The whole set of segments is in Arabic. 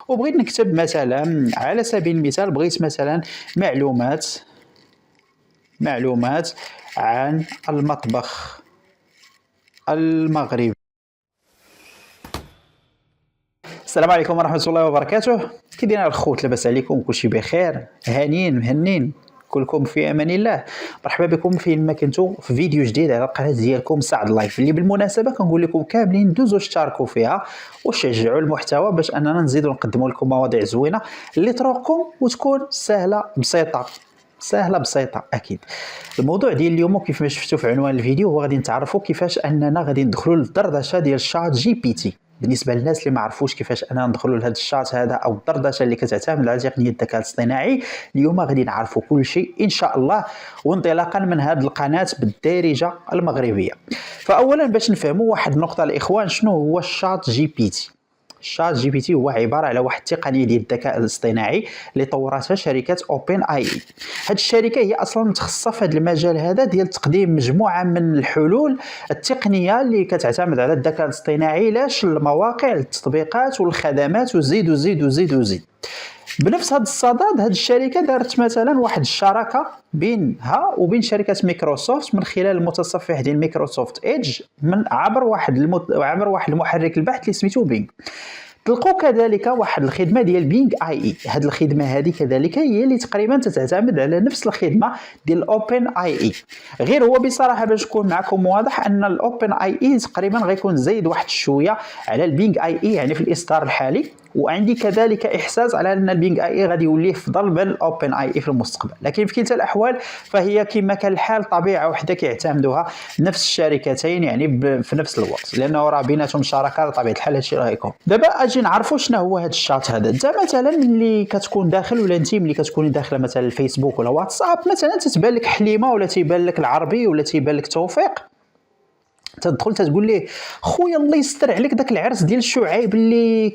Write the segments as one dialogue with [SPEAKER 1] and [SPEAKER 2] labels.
[SPEAKER 1] وبغيت نكتب مثلا على سبيل المثال بغيت مثلا معلومات عن المطبخ المغربي. السلام عليكم ورحمة الله وبركاته. كي دايرين الخوت؟ لاباس عليكم؟ كلشي بخير؟ هانيين مهنين كلكم في امان الله. مرحبا بكم فين ما كنتو في فيديو جديد على القناه ديالكم سعد لايف، اللي بالمناسبه كنقول لكم كاملين دوزوا اشتركوا فيها وشجعوا المحتوى باش اننا نزيدوا نقدموا لكم مواضيع زوينه اللي طرقكم وتكون سهله بسيطه اكيد. الموضوع ديال اليوم كيف ما شفتوا في عنوان الفيديو هو غادي نتعرفوا كيفاش اننا غادي ندخلوا للدردشه ديال شات جي بي تي. بالنسبه للناس اللي ما عرفوش كيفاش اننا ندخلوا لهذا الشات هذا او الدردشه اللي كتعتمد على تقنيه الذكاء الاصطناعي، اليوم غادي نعرفوا كل شيء ان شاء الله، وانطلاقا من هذه القناه بالدارجه المغربيه. فاولا باش نفهموا واحد النقطه الاخوان، شنو هو الشات جي بي تي؟ الشات جي بي تي هو عباره على واحد التقنيه ديال الذكاء الاصطناعي اللي طورتها شركه اوبن اي. هذه الشركه هي اصلا متخصصه في هذا المجال هذا ديال تقديم مجموعه من الحلول التقنيه اللي كتعتمد على الذكاء الاصطناعي لاش المواقع التطبيقات والخدمات وزيد وزيد وزيد وزيد. بنفس هذا الصدد هذه الشركه دارت مثلا واحد الشراكه بينها وبين شركه مايكروسوفت من خلال المتصفح ديال مايكروسوفت ايدج عبر واحد المحرك البحث اللي سميتو بينغ. تلقوا كذلك واحد الخدمه ديال بينغ اي اي. هذه الخدمه هذه كذلك هي اللي تقريبا تعتمد على نفس الخدمه ديال اوبن اي اي، غير هو بصراحه باش نكون معكم واضح ان الاوبن اي اي تقريبا غيكون زايد واحد شويه على البينغ اي اي يعني في الاصدار الحالي، وعندي كذلك احساس على ان البينغ اي اي غادي يولي افضل من الاوبن اي اي في المستقبل. لكن في كلتا الاحوال فهي كما كان الحال طبيعه وحده كيعتمدوها نفس الشركتين يعني في نفس الوقت، لانه راه بيناتهم شراكه بطبيعه الحال. هادشي راه يكون دابا اجي نعرفوا شنو هو هذا الشات هذا. انت مثلا ملي كتكون داخل ولا انت ملي كتكوني داخله مثلا الفيسبوك ولا واتساب مثلا تتبان لك حليمه ولا تيبان لك العربي ولا تيبان لك توفيق، تدخل تقول ليه خويا الله يستر عليك داك العرس ديال شعيب اللي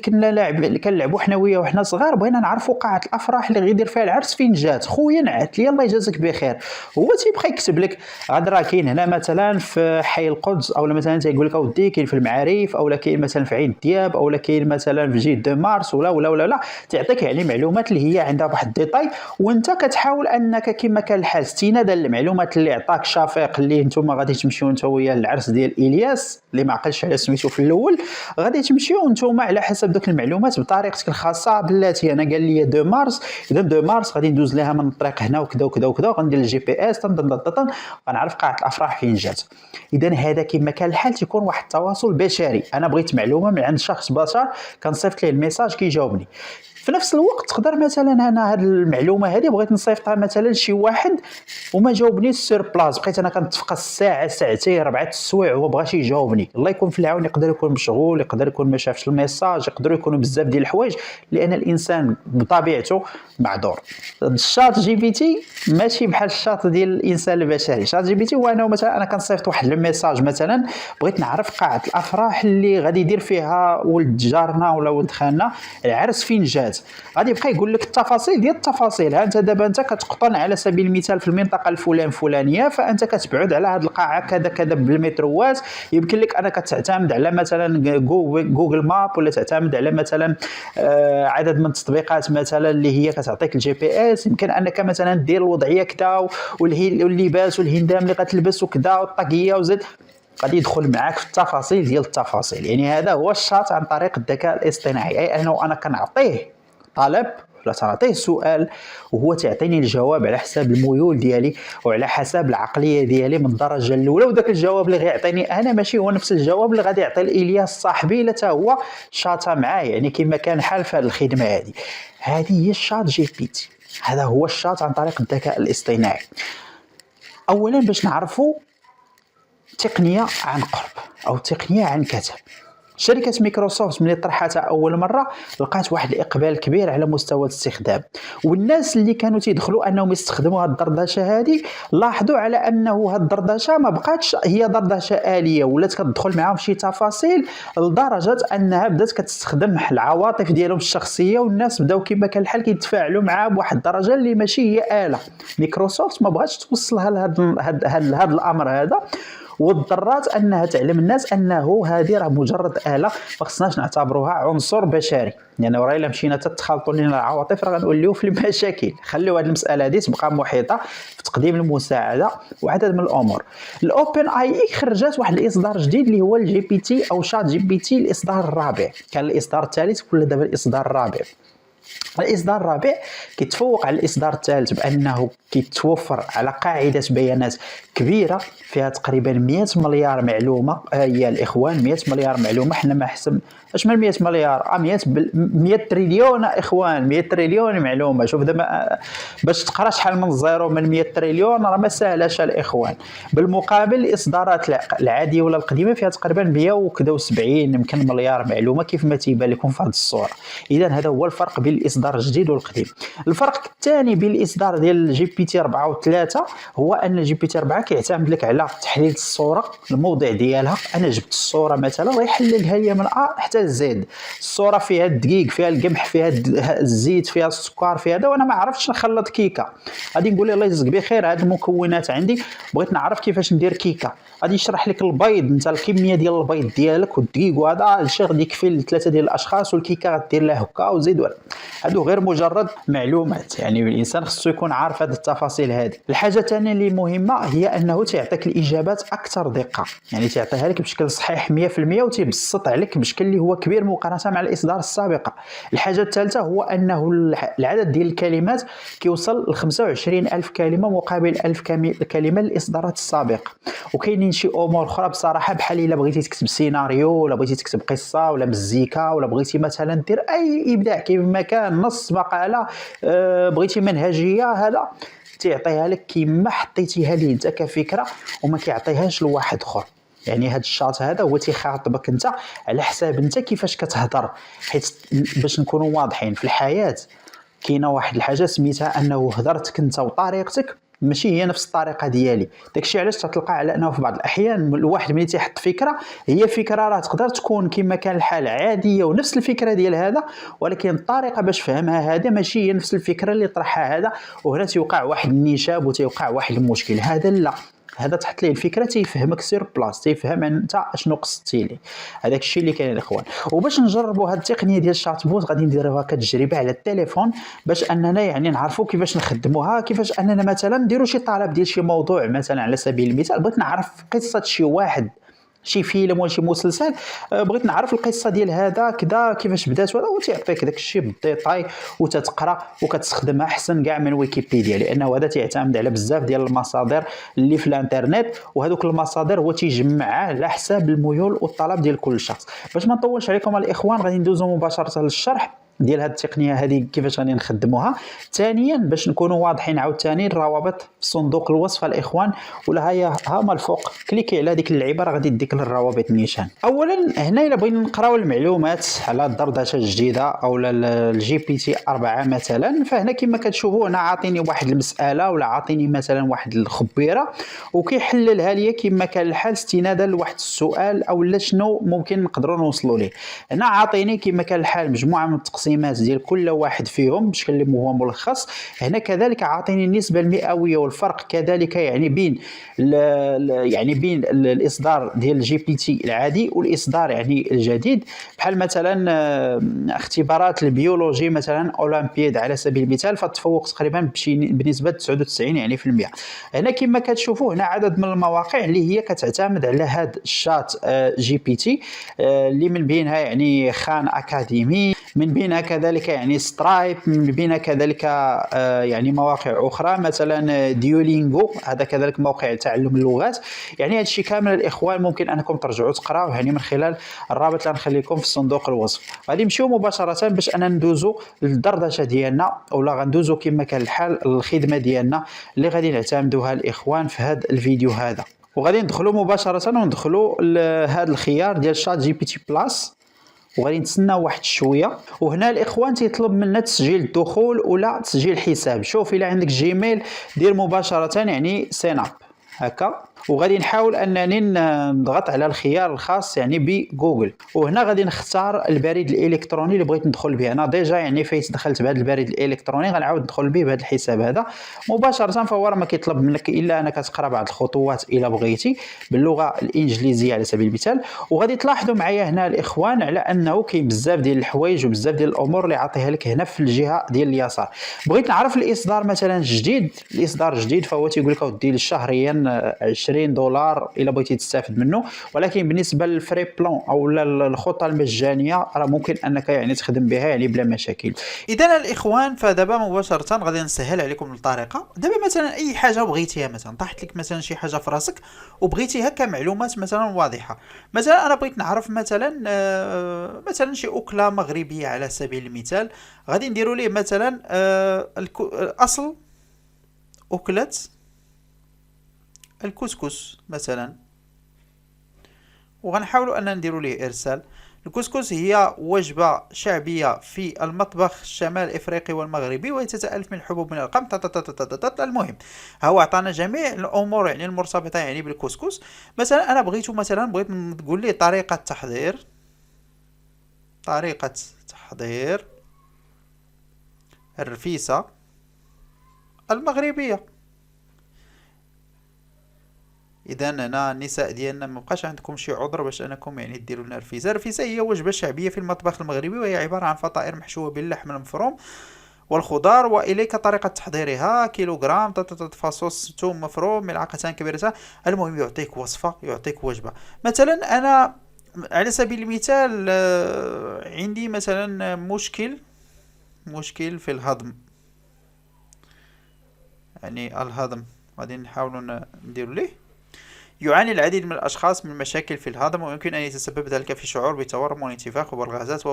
[SPEAKER 1] كنلعبوا حنا وياه وحنا صغار، بغينا نعرفوا قاعه الافراح اللي غيدير فيها العرس فين جات، خويا نعت لي الله يجازيك بخير. هو تيبقى يكتب لك غادي راه كاين هنا مثلا في حي القدس، او مثلا تيقول لك اودي كاين في المعاريف، او كاين مثلا في عين الدياب، او كاين مثلا في جيد دو مارس ولا تعطيك يعني معلومات اللي هي عندها واحد الديتاي، وانت كتحاول انك كما كان الحال استنادا للمعلومات اللي عطاك شفيق اللي نتوما غادي تمشيو نتا ويا العرس ديال الياس اللي ما عقلش على سميتو في الاول، غادي تمشيو نتوما على حسب دوك المعلومات بطريقتك الخاصه. بلاتي انا قال لي 2 مارس، اذا 2 مارس غادي ندوز لها من الطريق هنا وكذا وكذا وكذا، غندير الجي بي اس غنعرف قاعه الافراح فين جات. اذا هذا كما كان الحال تيكون واحد التواصل بشري، انا بغيت معلومه من عند شخص بشر كنصيفط ليه الميساج كيجاوبني. في نفس الوقت تقدر مثلا انا هذه المعلومه هذه بغيت نصيفطها مثلا لشي واحد وما جاوبنيش سير بلاص، بقيت انا كنتفقس ساعه ساعتين 4 السوايع وما بغاش يجاوبني، الله يكون في العون. يقدر يكون مشغول، يقدر يكون ما شافش الميساج، يقدروا يكونوا بزاف ديال الحوايج، لان الانسان بطبيعته معذور. الشات جي بي تي ماشي بحال الشات ديال الانسان البشري. الشات جي بي تي هو انا مثلا انا كنصيفط واحد الميساج مثلا بغيت نعرف قاعه الافراح اللي غادي يدير فيها ولد جارنا ولا ولد خالنا العرس فين جات، غادي يبقى يقول لك التفاصيل ديال التفاصيل. ها انت دابا انت كتقطن على سبيل المثال في المنطقه الفلانيه، فانت كتبعد على هذه القاعه كذا كذا بالمتروات، يمكن لك انا كتعتمد على مثلا جوجل ماب ولا تعتمد على مثلا عدد من التطبيقات مثلا اللي هي كتعطيك الجي بي اس، يمكن انك مثلا دير الوضعيه كذا واللباس والهندام اللي غتلبس وكذا والطاقيه وزيد، غادي يدخل معاك في التفاصيل ديال التفاصيل. يعني هذا هو الشات عن طريق الذكاء الاصطناعي، اي انه انا كنعطيه طلب ولا تعطيه سؤال وهو تعطيني الجواب على حساب الميول ديالي وعلى حساب العقليه ديالي من الدرجه الاولى، وداك الجواب اللي غيعطيني انا ماشي هو نفس الجواب اللي غادي يعطي الياس صاحبي لا حتى هو شاطه معاه. يعني كما كان الحال في هذه الخدمه هذه هي الشات جي بي تي. هذا هو الشات عن طريق الذكاء الاصطناعي. اولا باش نعرفوا تقنيه عن قرب او تقنيه عن كثب، شركة مايكروسوفت ملي طرحتها أول مرة لقات واحد الإقبال كبير على مستوى الاستخدام، والناس اللي كانوا تيدخلوا أنهم يستخدموا هاد الدردشة هذه لاحظوا على أنه هاد الدردشة ما بقاتش هي دردشة آلية، ولات كتدخل معاهم شي تفاصيل لدرجة أنها بدات كتستخدم العواطف ديالهم الشخصية، والناس بداو كما كان الحال كيتفاعلوا معاه بواحد الدرجة اللي ماشي هي آلة. مايكروسوفت ما بغاتش توصلها لهاد الأمر هذا، والضرات انها تعلم الناس انه هذه راه مجرد آلة، ما خصناش نعتبروها عنصر بشري. يعني راه الا مشينا تتخلطوا لنا العواطف راه غنوليو في المشاكل. خليو هذه المساله هذه تبقى محيطه في تقديم المساعده وعدد من الامور. الاوبن اي خرجت واحد الاصدار جديد اللي هو الجي بي تي او شات جي بي تي الاصدار الرابع. كان الاصدار الثالث ولا دابا الاصدار الرابع. الاصدار الرابع كيتفوق على الاصدار الثالث بانه كيتوفر على قاعده بيانات كبيره فيها تقريبا 100 مليار معلومه. يا الاخوان 100 مليار معلومه، حنا ما حسب اش من 100 مليار 100 تريليون اخوان، 100 تريليون معلومه. شوف دابا باش تقرا شحال من الزيرو من 100 تريليون راه ما ساهلاش الاخوان. بالمقابل الاصدارات العاديه ولا القديمه فيها تقريبا 170 يمكن مليار معلومه كيف ما تيبان لكم في هذه الصوره. اذا هذا هو الفرق بين الاصدار الجديد والقديم. الفرق الثاني بين الاصدار ديال الجي بي تي 4 و3 هو ان الجي بي تي 4 كيعتمد لك على تحليل الصوره، الموضع ديالها. انا جبت الصوره مثلا غيحللها لي من ا حتى زد. الصوره فيها الدقيق، فيها القمح، فيها الزيت، فيها السكر، فيها هذا، وانا ما عرفتش نخلط كيكه. غادي نقول الله يجزيك بخير هاد المكونات عندي، بغيت نعرف كيفاش ندير كيكه. غادي يشرح لك البيض، انت الكميه ديال البيض ديالك والدقيق وهذا الشيء غادي يكفي لثلاثه ديال الاشخاص، والكيكه غدير لها هكا وزيد. هادو غير مجرد معلومات، يعني الانسان خصو يكون عارف هذه التفاصيل هذه. الحاجه الثانيه اللي مهمه هي انه تعطيك الاجابات اكثر دقه، يعني تعطيها لك بشكل صحيح 100% وتيبسط عليك بشكل اللي هو كبير مقارنه مع الاصدار السابقه. الحاجه الثالثه هو انه العدد ديال الكلمات كيوصل ل 25000 كلمه مقابل 1000 كلمه للاصدارات السابقه. وكاينين شي امور اخرى بصراحه، بحال الا بغيتي تكتب سيناريو ولا بغيتي تكتب قصه ولا مزيكا ولا بغيتي مثلا دير اي ابداع كيف ما كان، نص مقاله، بغيتي منهجيه، هذا تعطيها لك كيما حطيتيها ليه انت كفكره وما كيعطيهاش لواحد اخر. يعني هذا الشاط هذا هو تيخاطبك انت على حساب انت كيفاش كتهضر. حيت باش نكونوا واضحين في الحياه كاينه واحد الحاجه سميتها انه هضرتك انت وطريقتك ماشي هي نفس الطريقه ديالي. داكشي علاش تلقى على انه في بعض الاحيان الواحد ملي تيحط فكره، هي فكره راه تقدر تكون كما كان الحال عاديه ونفس الفكره ديال هذا، ولكن الطريقه باش فهمها هذا ماشي هي نفس الفكره اللي طرحها هذا، وهنا تيوقع واحد النشاب وتيوقع واحد المشكل. هذا لا، هذا تحط ليه الفكره تيفهمك سير بلاص، تيفهم انت اشنو قصدتي ليه. هذاك الشيء اللي كاين الاخوان. وباش نجربوا هذه التقنيه ديال الشات بوت غادي نديروها كتجربه على التليفون باش اننا يعني نعرفوا كيفاش نخدموها، كيفاش اننا مثلا نديروا شي طلب ديال شي موضوع. مثلا على سبيل المثال بغيت نعرف قصه شي واحد، شي فيلم ولا شي مسلسل، بغيت نعرف القصه ديال هذا كذا كيفاش بدات ولا، وتعطيك داك الشيء بالديتاي وتتقرا وكتستخدمها احسن كاع من ويكيبيديا، لانه هذا تعتمد على بزاف ديال المصادر اللي في الانترنت، وهذوك المصادر هو تيجمعها على حساب الميول والطلب ديال كل شخص. باش ما نطولش عليكم الاخوان غادي ندوزو مباشره للشرح ديال هذه التقنيه هذه كيفاش غادي نخدموها. ثانيا باش نكونوا واضحين عاوتاني الروابط في صندوق الوصف الاخوان، ولا ها ما الفوق كليكي على ديك اللعيبه راه غادي يديك للروابط نيشان. اولا هنا الا بغينا نقراو المعلومات على الدردشه الجديده او الجي بي تي 4 مثلا، فهنا كما كتشوفوا هنا عاطيني واحد المساله ولا عاطيني مثلا واحد الخبيره وكيحللها ليا كما كان الحال استنادا لواحد السؤال او لا شنو ممكن نقدروا نوصلوا ليه. هنا عاطيني كما كان الحال مجموعه من التقسيمات ديال كل واحد فيهم بشكل اللي هو ملخص. هنا كذلك عاطيني النسبه المئويه والفرق كذلك يعني بين بين الاصدار ديال الجي بي تي العادي والاصدار يعني الجديد. بحال مثلا اختبارات البيولوجي مثلا اولمبياد على سبيل المثال فتفوق تقريبا بنسبه 99 يعني في المئة. هنا كما كتشوفوا هنا عدد من المواقع اللي هي كتعتمد على هذا الشات جي بي تي، اللي من بينها يعني خان اكاديمي، من بينها كذلك يعني سترايب، من بينها كذلك يعني مواقع اخرى مثلا ديولينغو، هذا كذلك موقع تعلم اللغات. يعني هذا الشيء كامل الاخوان ممكن انكم ترجعوا تقراوه يعني من خلال الرابط اللي غنخلي لكم في صندوق الوصف. غادي نمشيو مباشره باش انا ندوزو للدردشه ديالنا، اولا غندوزو كما كان الحال الخدمه ديالنا اللي غادي نعتمدوها الاخوان في هذا الفيديو هذا. وغادي ندخلوا مباشره وندخلوا لهذا الخيار ديال شات جي بي تي بلاس، وغادي نتسناو واحد شويه. وهنا الاخوان تيطلب منا تسجيل الدخول ولا تسجيل حساب. شوف الا عندك جيميل دير مباشره يعني سين اب هكا، وغادي نحاول انني نضغط على الخيار الخاص يعني بجوجل، وهنا غادي نختار البريد الالكتروني اللي بغيت ندخل به. انا ديجا يعني فايت دخلت بهذا البريد الالكتروني، غنعاود ندخل به بهذا الحساب هذا مباشره. فهو راه ما كيطلب منك الا انك تقرا بعض الخطوات الا بغيتي باللغه الانجليزيه على سبيل المثال. وغادي تلاحظوا معايا هنا الاخوان على انه كاين بزاف ديال الحوايج وبزاف ديال الامور اللي عطيها لك هنا في الجهه ديال اليسار. بغيت نعرف الاصدار مثلا جديد، الاصدار جديد فهو تيقول لك اودي شهريا 20 دولار الا بغيتي تستافد منه، ولكن بالنسبه للفري بلان او الخطه المجانيه راه ممكن انك يعني تخدم بها يعني بلا مشاكل. اذا الاخوان فدابا مباشره غادي نسهل عليكم الطريقه. دابا مثلا اي حاجه بغيتيها، مثلا طاحت لك مثلا شي حاجه في راسك وبغيتيها كمعلومات مثلا واضحه، مثلا انا بغيت نعرف مثلا مثلا شي اكله مغربيه على سبيل المثال، غادي نديروا ليه مثلا اصل اكله الكسكس مثلا، وغنحاولوا ان نديروا ليه ارسال. الكسكس هي وجبة شعبية في المطبخ الشمال الافريقي والمغربي، وهي تتألف من الحبوب من القمح. المهم هو عطانا جميع الامور يعني المرتبطة يعني بالكسكس. مثلا انا بغيت تقول لي طريقة تحضير الرفيسة المغربية. اذا هنا النساء ديالنا ما بقاش عندكم شي عذر باش انكم يعني ديروا لنا الرفيسه. الرفيسه هي وجبه شعبيه في المطبخ المغربي، وهي عباره عن فطائر محشوه باللحم المفروم والخضار. واليك طريقه تحضيرها: كيلوغرام فاصوص ثوم مفروم، ملعقتان كبيرتان. المهم يعطيك وصفه، يعطيك وجبه. مثلا انا على سبيل المثال عندي مثلا مشكل في الهضم، يعني الهضم غادي نحاولوا نديروا ليه. يعاني العديد من الأشخاص من مشاكل في الهضم، ويمكن أن يتسبب ذلك في شعور بالتورم والانتفاخ والغازات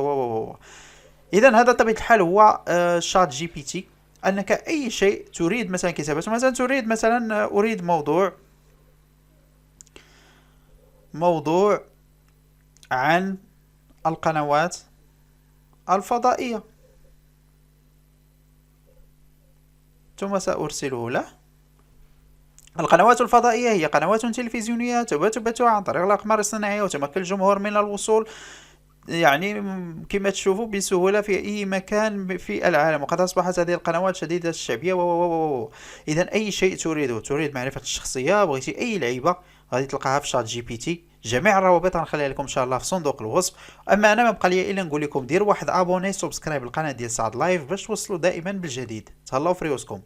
[SPEAKER 1] إذا هذا طبيعة الحال هو شات جي بي تي. أنك أي شيء تريد مثلا كتابته، مثلا تريد مثلا أريد موضوع عن القنوات الفضائية، ثم سأرسله له. القنوات الفضائية هي قنوات تلفزيونية تبث عن طريق الأقمار الصناعية، وتمكن الجمهور من الوصول يعني كما تشوفوا بسهولة في أي مكان في العالم. وقد أصبحت هذه القنوات شديدة الشعبية إذا أي شيء تريد معرفة الشخصية، بغيتي أي لعيبة غادي تلقاها في شات جي بي تي. جميع الروابط غنخليها لكم ان شاء الله في صندوق الوصف. اما انا ما بقى لي الا نقول لكم دير واحد ابوني سبسكرايب القناه ديال سعد لايف باش توصلوا دائما بالجديد. تهلاو في ريوسكم.